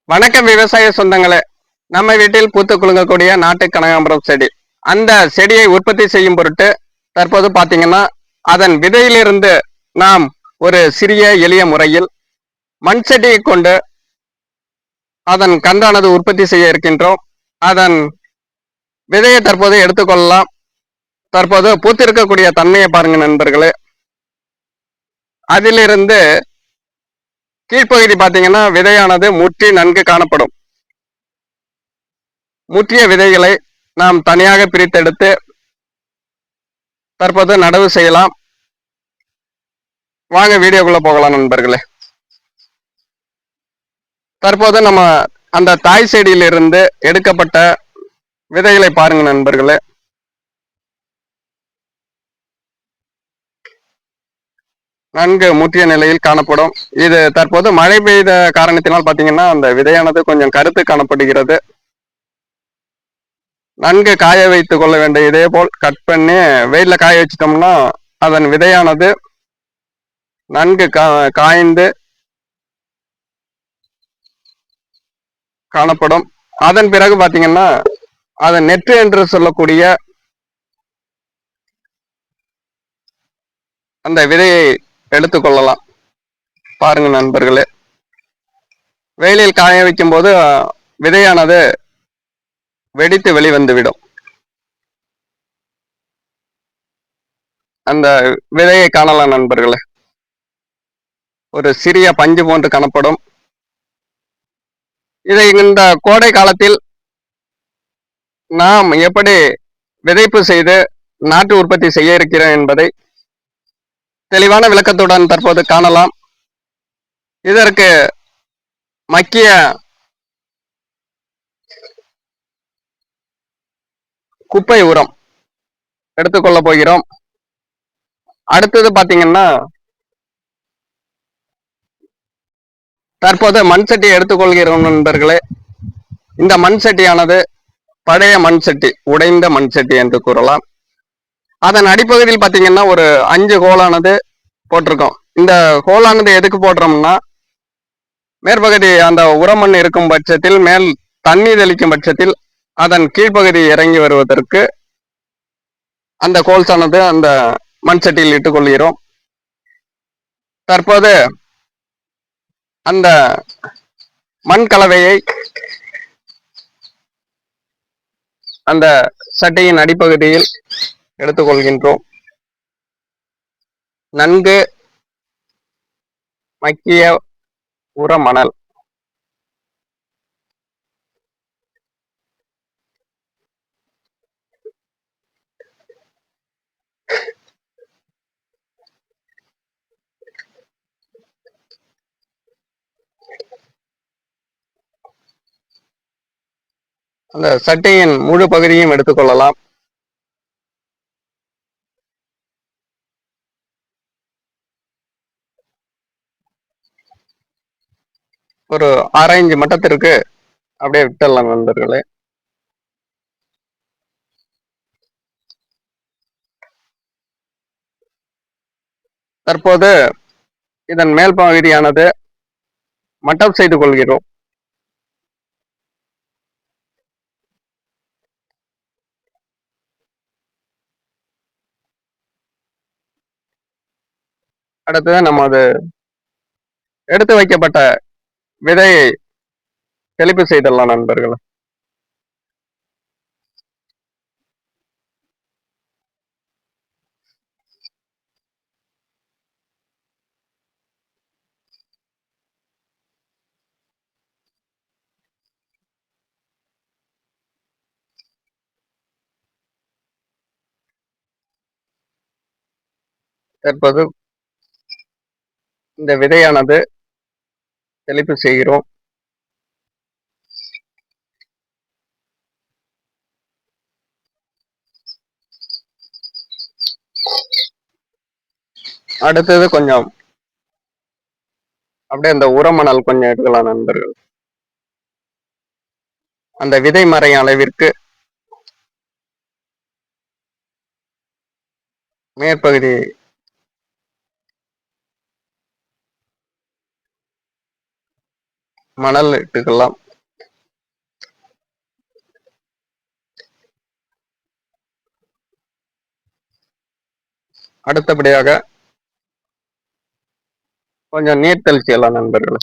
வணக்கம் விவசாய சொந்தங்களே. நம்ம வீட்டில் பூத்து குலுங்கக்கூடிய நாட்டு கனகாம்பரம் செடி, அந்த செடியை உற்பத்தி செய்யும் பொருட்டு தற்போது பார்த்தீங்கன்னா அதன் விதையிலிருந்து நாம் ஒரு சிறிய எளிய முறையில் மண் செடியை கொண்டு அதன் கன்றானது உற்பத்தி செய்ய இருக்கின்றோம். அதன் விதையை தற்போது எடுத்துக்கொள்ளலாம். தற்போது பூத்திருக்கக்கூடிய தன்மையை பாருங்க நண்பர்களே. அதிலிருந்து கீழ்ப்பகுதி பார்த்தீங்கன்னா விதையானது முற்றி நன்கு காணப்படும். முற்றிய விதைகளை நாம் தனியாக பிரித்தெடுத்து தற்போது நடவு செய்யலாம். வாங்க வீடியோக்குள்ள போகலாம் நண்பர்களே. தற்போது நம்ம அந்த தாய் செடியிலிருந்து எடுக்கப்பட்ட விதைகளை பாருங்க நண்பர்களே. நன்கு முற்றிய நிலையில் காணப்படும். இது தற்போது மழை பெய்த காரணத்தினால் பார்த்தீங்கன்னா அந்த விதையானது கொஞ்சம் கருத்து காணப்படுகிறது. நன்கு காய வைத்துக் கொள்ள வேண்டும். இதே போல் கட் பண்ணி வெயில காய வச்சிட்டோம்னா அதன் விதையானது நன்கு காய்ந்து காணப்படும். அதன் பிறகு பார்த்தீங்கன்னா அதன் நெற்று என்று சொல்லக்கூடிய அந்த விதையை எடுத்துக்கொள்ளலாம். பாருங்க நண்பர்களே, வெயிலில் காய வைக்கும் போது விதையானது வெடித்து வெளிவந்துவிடும். அந்த விதையை காணலாம் நண்பர்களே. ஒரு சிறிய பஞ்சு போன்று காணப்படும். இதை இந்த கோடை காலத்தில் நாம் எப்படி விதைப்பு செய்து நாட்டு உற்பத்தி செய்ய இருக்கிறோம் என்பதை தெளிவான விளக்கத்துடன் தற்போது காணலாம். இதற்கு மக்கிய குப்பை உரம் எடுத்துக்கொள்ள போகிறோம். அடுத்தது பாத்தீங்கன்னா தற்போது மண் சட்டியை எடுத்துக்கொள்கிறோம் நண்பர்களே. இந்த மண் சட்டியானது பழைய மண் சட்டி, உடைந்த மண் சட்டி என்று கூறலாம். அதன் அடிப்பகுதியில் பாத்தீங்கன்னா ஒரு 5 ஹோலானது போட்டிருக்கோம். இந்த ஹோலானது எதுக்கு போடுறோம்னா, மேற்பகுதி அந்த உரமண் இருக்கும் பட்சத்தில், மேல் தண்ணி தெளிக்கும் பட்சத்தில் அதன் கீழ்ப்பகுதி இறங்கி வருவதற்கு அந்த கோல்ஸானது அந்த மண் சட்டியில் இட்டுக் கொள்கிறோம். தற்போது அந்த மண் கலவையை அந்த சட்டியின் அடிப்பகுதியில் எடுத்துக்கொள்கின்றோம். நன்கு மக்கிய உர மணல் அந்த சட்டியின் முழு பகுதியும் எடுத்துக்கொள்ளலாம். ஒரு 6 இன்ச் மட்டத்திற்கு அப்படியே விட்டுடலாம் நண்பர்களே. தற்போது இதன் மேல் பகுதியானது மட்டம் செய்து கொள்கிறோம். அடுத்தது நமது எடுத்து வைக்கப்பட்ட விதையை தெளிப்பு செய்திடலாம் நண்பர்கள். தற்போது இந்த விதையானது தெளிப்பு செய்கிறோம். அடுத்தது கொஞ்சம் அப்படியே அந்த உரமணல் கொஞ்சம் எடுக்கலாம் நண்பர்கள். அந்த விதை மறை அளவிற்கு மேற்பகுதி மணல் இட்டுக்கலாம். அடுத்தபடியாக கொஞ்சம் நீர் தெளிச்சிடலாம் நண்பர்களே.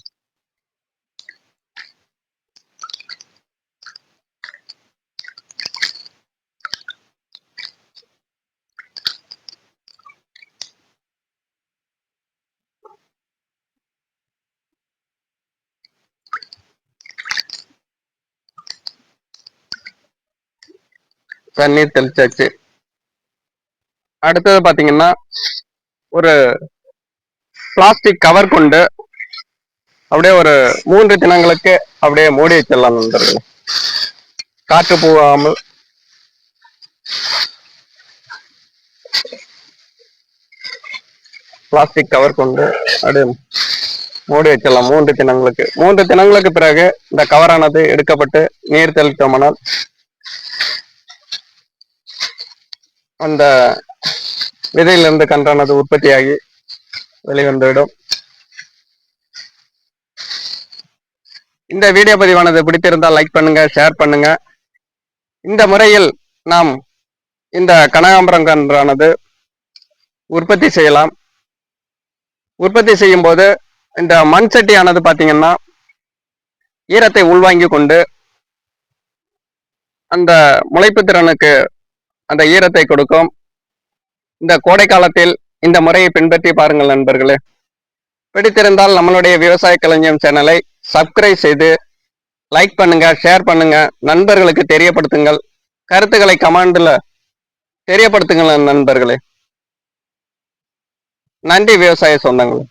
தண்ணீர் தெளிச்சாச்சு. அடுத்தது பாத்தீங்கன்னா ஒரு பிளாஸ்டிக் கவர் கொண்டு அப்படியே ஒரு 3 தினங்களுக்கு அப்படியே மூடி வச்சிடலாம் நண்பர்களே. காற்று போகாமல் பிளாஸ்டிக் கவர் கொண்டு அப்படியே மூடி வச்சிடலாம் 3 தினங்களுக்கு. 3 தினங்களுக்கு பிறகு இந்த கவரானது எடுக்கப்பட்டு நீர் தெளித்தோம்னால் அந்த விதையிலிருந்து கன்றானது உற்பத்தியாகி வெளிவந்துவிடும். இந்த வீடியோ பதிவானது பிடித்திருந்தால் லைக் பண்ணுங்க, ஷேர் பண்ணுங்க. இந்த முறையில் நாம் இந்த கனகாம்பரம் கன்றானது உற்பத்தி செய்யலாம். உற்பத்தி செய்யும் போது இந்த மண் சட்டியானது பாத்தீங்கன்னா ஈரத்தை உள்வாங்கி கொண்டு அந்த முளைப்பு திறனுக்கு அந்த ஈரத்தை கொடுக்கும். இந்த கோடை காலத்தில் இந்த முறையை பின்பற்றி பாருங்கள் நண்பர்களே. பிடித்திருந்தால் நம்மளுடைய விவசாய களஞ்சியம் சேனலை சப்ஸ்கிரைப் செய்து லைக் பண்ணுங்க, ஷேர் பண்ணுங்க, நண்பர்களுக்கு தெரியப்படுத்துங்கள். கருத்துக்களை கமெண்ட்ல தெரியப்படுத்துங்கள் நண்பர்களே. நன்றி விவசாய சொந்தங்களே.